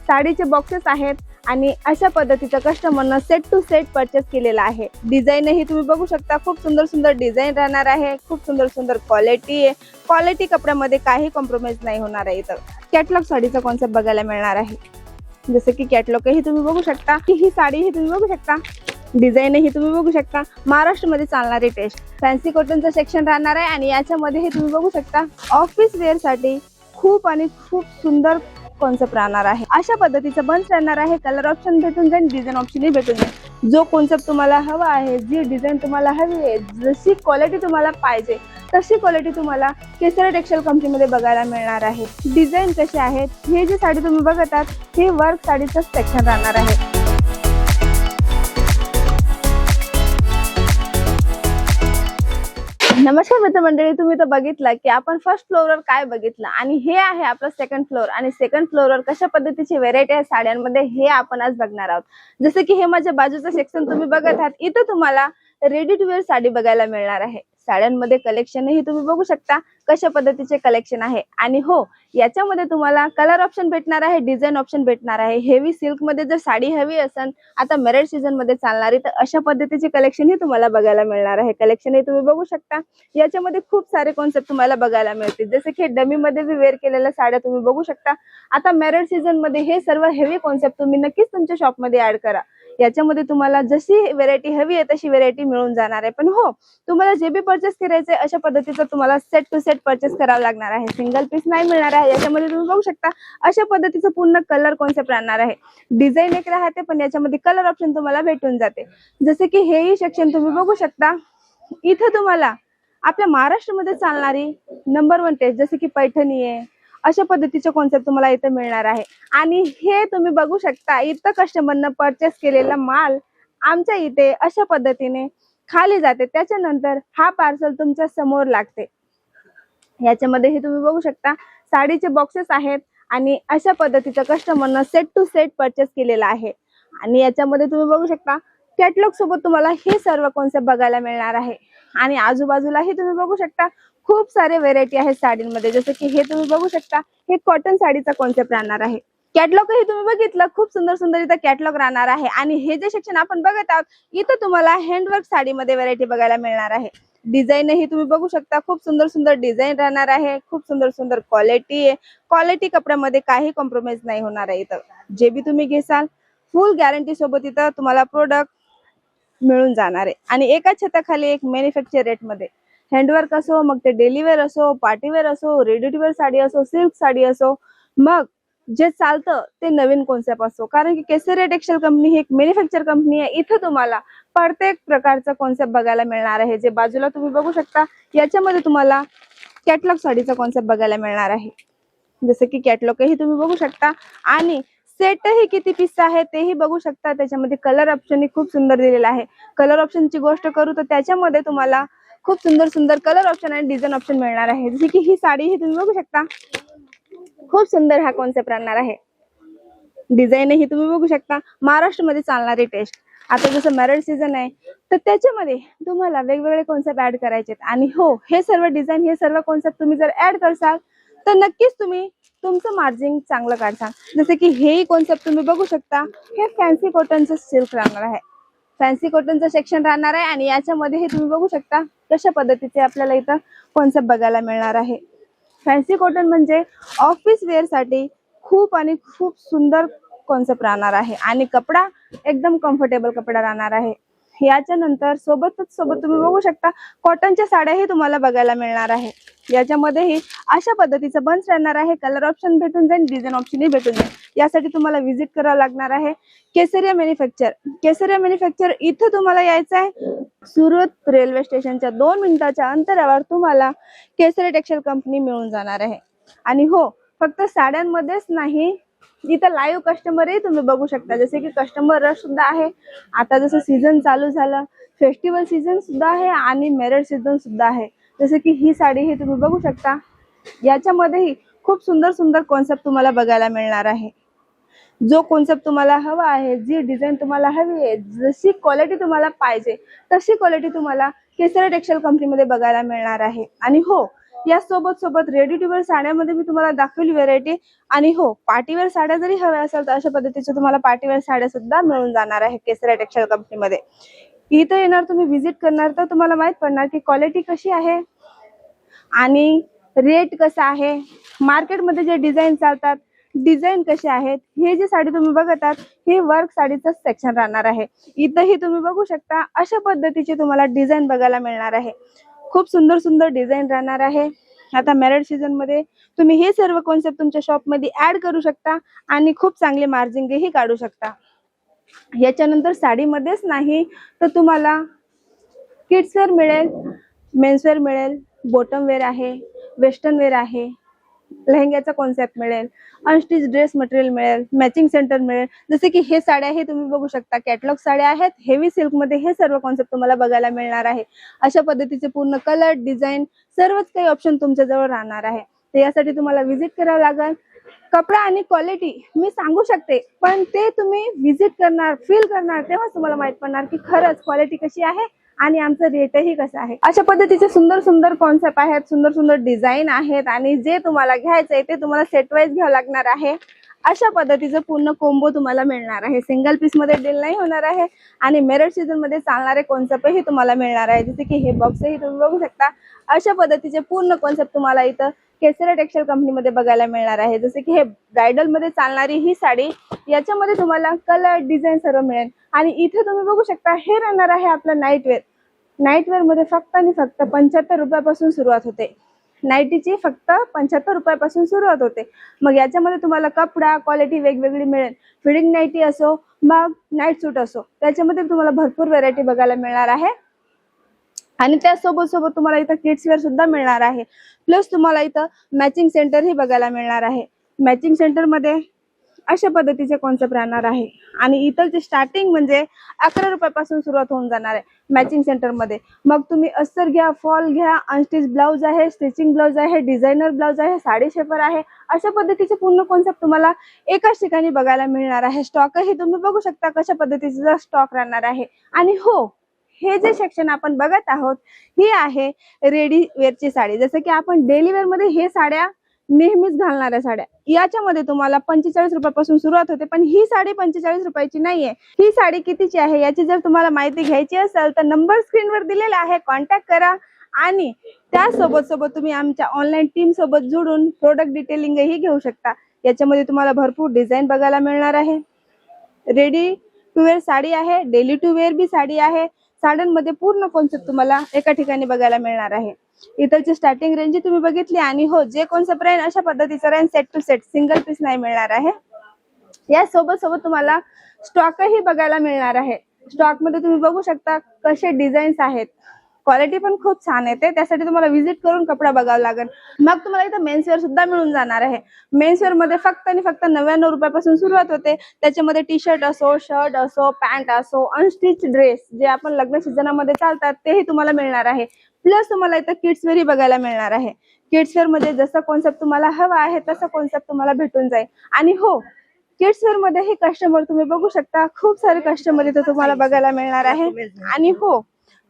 साडीचे boxes आहेत आणि अशा पद्धतीचं कस्टमरनं सेट टू सेट परचेस केलेला आहे। डिझाईनही तुम्ही बघू शकता, खूप सुंदर सुंदर डिझाईन राहणार आहे, खूप सुंदर सुंदर क्वालिटी आहे। क्वालिटी कपड्यामध्ये काही कॉम्प्रोमाइज नाही होणार आहे। इथं कॅटलॉग साडीचा कॉन्सेप्ट बघायला मिळणार आहे। जसं की कॅटलॉगही तुम्ही बघू शकता, की ही साडीही तुम्ही बघू शकता, डिझाईनही तुम्ही बघू शकता। महाराष्ट्रामध्ये चालणारी टेस्ट फॅन्सी कॉटनचं सेक्शन राहणार आहे आणि याच्यामध्येही तुम्ही बघू शकता ऑफिस वेअर साठी खूप आणि खूप सुंदर कॉन्सेप्ट राहणार आहे। अशा पद्धतीचं बंच राहणार आहे। कलर ऑप्शन भेटून जाईल, डिझाईन ऑप्शनही भेटून जाईल। जो कॉन्सेप्ट तुम्हाला हवा आहे, जी डिझाईन तुम्हाला हवी आहे, जशी क्वालिटी तुम्हाला पाहिजे तशी क्वालिटी तुम्हाला केसरी टेक्सटाईल कंपनीमध्ये बघायला मिळणार आहे। डिझाईन कसे आहेत, हे जी साडी तुम्ही बघत आहात हे वर्क साडीचं सेक्शन राहणार आहे। नमस्कार मित्रमंडळी, तुम्ही तर बघितला की आपण फर्स्ट फ्लोअरवर काय बघितलं आणि हे आहे आपलं सेकंड फ्लोअर आणि सेकंड फ्लोअरवर कशा पद्धतीची व्हेरायटी आहे साड्यांमध्ये हे आपण आज बघणार आहोत। जसं की हे माझ्या बाजूचं सेक्शन तुम्ही बघत आहात, इथं तुम्हाला रेडी टू वेअर साडी बघायला मिळणार आहे। साड्यांमध्ये कलेक्शनही तुम्ही बघू शकता कशा पद्धतीचे कलेक्शन आहे आणि हो याच्यामध्ये तुम्हाला कलर ऑप्शन भेटणार आहे, डिझाईन ऑप्शन भेटणार आहे। हेवी सिल्क मध्ये जर साडी हवी असेल आता मेरिट सीझन मध्ये चालणारी तर अशा पद्धतीचे कलेक्शन ही तुम्हाला बघायला मिळणार आहे। कलेक्शन ही तुम्ही बघू शकता, याच्यामध्ये खूप सारे कॉन्सेप्ट तुम्हाला बघायला मिळतील। जसे की डमी मध्ये वेअर केलेल्या साड्या तुम्ही बघू शकता। आता मेरिट सीझन मध्ये हे सर्व हेवी कॉन्सेप्ट तुम्ही नक्कीच तुमच्या शॉप मध्ये ऍड करा। याच्यामध्ये तुम्हाला जशी व्हेरायटी हवी आहे तशी व्हेरायटी मिळून जाणार आहे। पण हो तुम्हाला जे बी परचेस करायचे अशा पद्धतीचं तुम्हाला सेट टू सेट परचेस करावं लागणार आहे, सिंगल पीस नाही मिळणार आहे। याच्यामध्ये तुम्ही बघू शकता अशा पद्धतीचं पूर्ण कलर कॉन्सेप्ट राहणार आहे। डिझाईन एक राहते पण याच्यामध्ये कलर ऑप्शन तुम्हाला भेटून जाते। जसे की हेही सेक्शन तुम्ही बघू शकता, इथं तुम्हाला आपल्या महाराष्ट्रामध्ये चालणारी नंबर 1 टेस्ट जसे की पैठणी आहे, अशा पद्धतीचे कॉन्सेप्ट तुम्हाला इथे मिळणार आहे। आणि हे तुम्ही बघू शकता इथं कस्टमरनं परचेस केलेला माल आमच्या इथे अशा पद्धतीने खाली जाते, त्याच्यानंतर हा पार्सल तुमच्या समोर लागते। याच्यामध्ये हे तुम्ही बघू शकता साडीचे बॉक्सेस आहेत आणि अशा पद्धतीचं कस्टमरनं सेट टू सेट परचेस केलेला आहे। आणि याच्यामध्ये तुम्ही बघू शकता कॅटलॉग सोबत तुम्हाला हे सर्व कॉन्सेप्ट बघायला मिळणार आहे। आणि आजूबाजूलाही तुम्ही बघू शकता खूप सारे व्हेरायटी आहेत साडींमध्ये। जसं की हे तुम्ही बघू शकता हे कॉटन साडीचा कॉन्सेप्ट राहणार आहे। कॅटलॉग ही तुम्ही बघितलं, खूप सुंदर सुंदर इथं कॅटलॉग राहणार आहे। आणि हे जे सेक्शन आपण बघत आहोत इथं तुम्हाला हँडवर्क साडीमध्ये व्हेरायटी बघायला मिळणार आहे। डिझाईनही तुम्ही बघू शकता, खूप सुंदर सुंदर डिझाईन राहणार आहे, खूप सुंदर सुंदर क्वालिटी आहे। क्वालिटी कपड्यामध्ये काही कॉम्प्रोमाइज नाही होणार आहे। इथं जे बी तुम्ही घेसाल फुल गॅरंटी सोबत इथं तुम्हाला प्रोडक्ट मिळून जाणार आहे। आणि एका छताखाली एक मॅन्युफॅक्चर रेट मध्ये हँडवर्क असो, मग ते डेली वेअर असो, पार्टी वेअर असो, रेडी टू वेअर साडी असो, सिल्क साडी असो, मग जे चालतं ते नवीन कॉन्सेप्ट असो, कारण की केसरी टेक्सटाईल कंपनी ही एक मॅन्युफॅक्चर कंपनी आहे। इथं तुम्हाला प्रत्येक प्रकारचा कॉन्सेप्ट बघायला मिळणार आहे। जे बाजूला तुम्ही बघू शकता याच्यामध्ये तुम्हाला कॅटलॉग साडीचा कॉन्सेप्ट बघायला मिळणार आहे। जसं की कॅटलॉगही तुम्ही बघू शकता आणि सेटही किती पीस आहे तेही बघू शकता। त्याच्यामध्ये कलर ऑप्शन खूप सुंदर दिलेला आहे। कलर ऑप्शनची गोष्ट करू तर त्याच्यामध्ये तुम्हाला खूप सुंदर सुंदर कलर ऑप्शन आणि डिझाईन ऑप्शन मिळणार आहे। जसे की ही साडी ही तुम्ही बघू शकता, खूप सुंदर हा कॉन्सेप्ट राहणार आहे। डिझाईनही तुम्ही बघू शकता, महाराष्ट्रामध्ये चालणारी टेस्ट आता जसं मॅरिड सीझन आहे तर त्याच्यामध्ये तुम्हाला वेगवेगळे कॉन्सेप्ट ऍड करायचे आणि हो हे सर्व डिझाईन हे सर्व कॉन्सेप्ट तुम्ही जर ऍड करसाल तर नक्कीच तुम्ही तुमचं मार्जिन चांगलं काढसाल। जसे की हेही कॉन्सेप्ट तुम्ही बघू शकता, हे फॅन्सी कॉटनचं सिल्क राहणार आहे, फॅन्सी कॉटनचं सेक्शन राहणार आहे। आणि याच्यामध्ये हे तुम्ही बघू शकता कशा पद्धतीचे आपल्याला इथं कॉन्सेप्ट बघायला मिळणार आहे। फॅन्सी कॉटन म्हणजे ऑफिस वेअर साठी खूप आणि खूप सुंदर कॉन्सेप्ट राहणार आहे आणि कपडा एकदम कम्फर्टेबल कपडा राहणार आहे। याच्यानंतर सोबत तुम्ही बघू शकता कॉटनच्या साड्याही तुम्हाला बघायला मिळणार आहे। याच्यामध्येही अशा पद्धतीचं बंच राहणार आहे, कलर ऑप्शन भेटून जाईल, डिझाईन ऑप्शनही भेटून जाईल। यासाठी तुम्हाला व्हिजिट करावं लागणार आहे केसरिया मॅन्युफॅक्चर। केसरिया मॅन्युफॅक्चर इथं तुम्हाला यायचं आहे, सुरत रेल्वे स्टेशनच्या 2 मिनिटाच्या अंतरावर तुम्हाला केसरी टेक्सटाईल कंपनी मिळून जाणार आहे। आणि हो फक्त साड्यांमध्येच नाही, इथं लाईव्ह कस्टमरही तुम्ही बघू शकता। जसे की कस्टमर रश सुद्धा आहे, आता जसं सीझन चालू झालं, फेस्टिवल सीझन सुद्धा आहे आणि मॅरिड सीझन सुद्धा आहे। जसे की ही साडी ही तुम्ही बघू शकता, याच्यामध्येही खूप सुंदर सुंदर कॉन्सेप्ट तुम्हाला बघायला मिळणार आहे। जो कॉन्सेप्ट तुम्हाला हवा आहे, जी डिझाईन तुम्हाला हवी आहे, जशी क्वालिटी तुम्हाला पाहिजे तशी क्वालिटी तुम्हाला केसरी टेक्सटाईल कंपनीमध्ये बघायला मिळणार आहे। आणि हो या सोबत सोबत रेडी टू वेअर साड्यामध्ये मी तुम्हाला दाखवली व्हेरायटी. आणि हो, पार्टीवेअर साड्या जरी हव्या असेल तर अशा पद्धतीच्या तुम्हाला पार्टीवेअर साड्या सुद्धा मिळून जाणार आहे केसरिया टेक्सटाईल कंपनीमध्ये. इथं येणार, तुम्ही व्हिजिट करणार तर तुम्हाला माहित पडणार की क्वालिटी कशी आहे आणि रेट कसा आहे, मार्केटमध्ये जे डिझाईन चालतात डिझाईन कसे आहेत. हे जे साडी तुम्ही बघत आहात हे वर्क साडीचं सेक्शन राहणार आहे. इथंही तुम्ही बघू शकता अशा पद्धतीचे तुम्हाला डिझाईन बघायला मिळणार आहे. खूप सुंदर सुंदर डिझाईन राहणार आहे. आता मॅरेड सीझन मध्ये तुम्ही हे सर्व कॉन्सेप्ट तुमच्या शॉप मध्ये ऍड करू शकता आणि खूप चांगले मार्जिनही काढू शकता. याच्यानंतर साडीमध्येच नाही तर तुम्हाला किड्स वेअर मिळेल, मेन्स वेअर मिळेल, बॉटम वेअर आहे, वेस्टर्न वेअर आहे, लेहंग्याचा कॉन्सेप्ट मिळेल, अनस्टिच ड्रेस मटेरियल मिळेल, मॅचिंग सेंटर मिळेल. जसे की हे साड्या हे तुम्ही बघू शकता कॅटलॉग साड्या आहेत. हेवी सिल्क मध्ये हे सर्व कॉन्सेप्ट तुम्हाला बघायला मिळणार आहे. अशा पद्धतीचे पूर्ण कलर डिझाईन सर्वच काही ऑप्शन तुमच्या जवळ राहणार आहे. तर यासाठी तुम्हाला व्हिजिट करावं लागेल. कपडा आणि क्वालिटी मी सांगू शकते, पण ते तुम्ही व्हिजिट करणार, फील करणार तेव्हा तुम्हाला माहित पडणार की खरंच क्वालिटी कशी आहे आणि आमचं रेटही कसं आहे. अशा पद्धतीचे सुंदर सुंदर कॉन्सेप्ट आहेत, सुंदर सुंदर डिझाईन आहेत आणि जे तुम्हाला घ्यायचंय ते तुम्हाला सेट वाईज घ्यावं लागणार आहे. अशा पद्धतीचं पूर्ण कोंबो तुम्हाला मिळणार आहे. सिंगल पीस मध्ये डील नाही होणार आहे आणि मेरिट सीझन मध्ये चालणारे कॉन्सेप्टही तुम्हाला मिळणार आहे. जसे की हे बॉक्सही तुम्ही बघू शकता. अशा पद्धतीचे पूर्ण कॉन्सेप्ट तुम्हाला इथं केसरिया टेक्सटाईल कंपनीमध्ये बघायला मिळणार आहे. जसे की हे ब्रायडल मध्ये चालणारी ही साडी, याच्यामध्ये तुम्हाला कलर डिझाईन सर्व मिळेल. आणि इथे तुम्ही बघू शकता हे राहणार आहे आपलं नाईटवेअर. नाईटवेअर मध्ये फक्त आणि फक्त 75 रुपयापासून सुरुवात होते. नाईटीची फक्त 75 रुपयापासून सुरुवात होते. मग याच्यामध्ये तुम्हाला कपडा क्वालिटी वेगवेगळी मिळेल. फिडिंग नाईटी असो मग नाईट सूट असो, त्याच्यामध्ये तुम्हाला भरपूर व्हेरायटी बघायला मिळणार आहे. आणि त्यासोबत सोबत तुम्हाला इथं किड्स वेअर सुद्धा मिळणार आहे. प्लस तुम्हाला इथं मॅचिंग सेंटर ही बघायला मिळणार आहे. मॅचिंग सेंटर मध्ये अशा पद्धतीचे कॉन्सेप्ट राहणार आहे. आणि इथं जे स्टार्टिंग म्हणजे 11 रुपयापासून सुरुवात होऊन जाणार आहे मॅचिंग सेंटर मध्ये. मग तुम्ही अस्तर घ्या, फॉल घ्या, अनस्टिच ब्लाउज आहे, स्टिचिंग ब्लाउज आहे, डिझायनर ब्लाउज आहे, साडी शेपर आहे. अशा पद्धतीचे पूर्ण कॉन्सेप्ट तुम्हाला एकाच ठिकाणी बघायला मिळणार आहे. स्टॉकही तुम्ही बघू शकता कशा पद्धतीचा स्टॉक राहणार आहे. आणि हो, हे जे सेक्शन आपण बघत आहोत ही आहे रेडी वेअरची साडी. जसं की आपण डेली वेअर मध्ये हे साड्या नेहमीच घालणाऱ्या साड्या, याच्यामध्ये तुम्हाला 45 रुपयापासून सुरुवात होते. पण ही साडी 45 रुपयाची नाहीये. ही साडी कितीची आहे याची जर तुम्हाला माहिती घ्यायची असेल तर नंबर स्क्रीनवर दिलेला आहे, कॉन्टॅक्ट करा. आणि त्यासोबत सोबत तुम्ही आमच्या ऑनलाईन टीम सोबत जोडून प्रोडक्ट डिटेलिंगही घेऊ शकता. याच्यामध्ये तुम्हाला भरपूर डिझाईन बघायला मिळणार आहे. रेडी टू वेअर साडी आहे, डेली टू वेअर बी साडी आहे. साड्यांमध्ये पूर्ण कॉन्सेप्ट तुम्हाला एका ठिकाणी बघायला मिळणार आहे. इथलची स्टार्टिंग रेंज तुम्ही बघितली. आणि हो, जे कॉन्सेप्ट राहील अशा पद्धतीचं राहील, set to set, single piece नाही मिळणार आहे. या सोबत सोबत तुम्हाला स्टॉकही बघायला मिळणार आहे. स्टॉक मध्ये तुम्ही बघू शकता कसे डिझाईन्स आहेत. क्वालिटी पण खूप छान येते. त्यासाठी तुम्हाला व्हिजिट करून कपडा बघावा लागेल. मग तुम्हाला इथं मेन्स वेअर सुद्धा मिळून जाणार आहे. मेन्स वेअर मध्ये फक्त आणि फक्त 99 रुपयापासून सुरुवात होते. त्याच्यामध्ये टी शर्ट असो, शर्ट असो, पॅन्ट असो, अनस्टिच ड्रेस जे आपण लग्न सीझनामध्ये चालतात तेही तुम्हाला मिळणार आहे. प्लस तुम्हाला इथं किड्स वेअर बघायला मिळणार आहे. किड्स वेअर मध्ये जसं कॉन्सेप्ट तुम्हाला हवा आहे तसं कॉन्सेप्ट तुम्हाला भेटून जाईल. आणि हो, किड्स वेअर मध्ये हे कस्टमर तुम्ही बघू शकता, खूप सारे कस्टमर इथं तुम्हाला बघायला मिळणार आहे. आणि हो,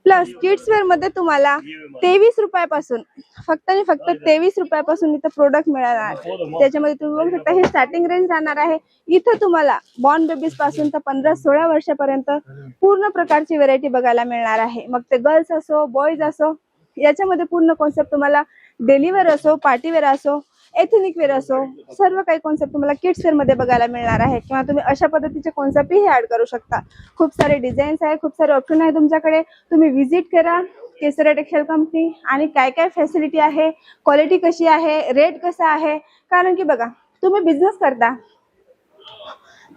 प्लस किड्स वेअर मध्ये तुम्हाला 23 रुपयापासून, फक्त आणि फक्त 23 रुपयापासून इथं प्रोडक्ट मिळणार. त्याच्यामध्ये तुम्ही बघू शकता हे स्टार्टिंग रेंज राहणार आहे. इथं तुम्हाला बॉर्न बेबीज पासून तर 15-16 वर्षापर्यंत पूर्ण प्रकारची व्हेरायटी बघायला मिळणार आहे. मग ते गर्ल्स असो, बॉईज असो, याच्यामध्ये पूर्ण कॉन्सेप्ट तुम्हाला डेली वेअर असो, पार्टी वेअर असो, एथनिक वेअर असो, सर्व काही कॉन्सेप्ट तुम्हाला किड्स वेअर मध्ये बघायला मिळणार आहे. किंवा तुम्ही अशा पद्धतीचे कॉन्सेप्टही ऍड करू शकता. खूप सारे डिझाईन्स आहे, खूप सारे ऑप्शन आहे तुमच्याकडे. तुम्ही व्हिजिट करा केसरिया टेक्सटाईल कंपनी. आणि काय काय फॅसिलिटी आहे, क्वालिटी कशी आहे, रेट कसा आहे. कारण की बघा, तुम्ही बिझनेस करता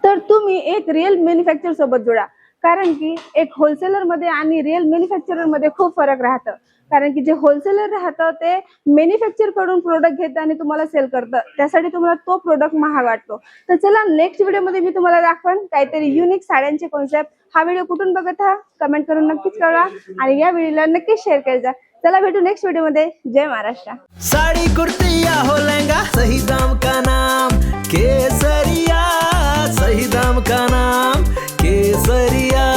तर तुम्ही एक रिअल मॅन्युफॅक्चर सोबत जोडा. कारण की एक होलसेलर मध्ये आणि रिअल मॅन्युफॅक्चरर मध्ये खूप फरक राहतं. कारण की जे होलसेलर राहतं ते मॅन्युफॅक्चर कडून प्रोडक्ट घेतं आणि तुम्हाला सेल करतं. त्यासाठी तुम्हाला तो प्रोडक्ट महाग वाटतो. तर चला, नेक्स्ट व्हिडिओ मध्ये मी तुम्हाला दाखवेन काहीतरी युनिक साड्यांचे कॉन्सेप्ट. हा व्हिडिओ कुठून बघत आहात कमेंट करून नक्कीच कळवा आणि या व्हिडिओला नक्कीच शेअर करत जा. चला, भेटू नेक्स्ट वीडियो में. जय महाराष्ट्र. साड़ी कुर्ती या हो लहंगा, सही दाम का नाम केसरिया, सही दाम का नाम केसरिया.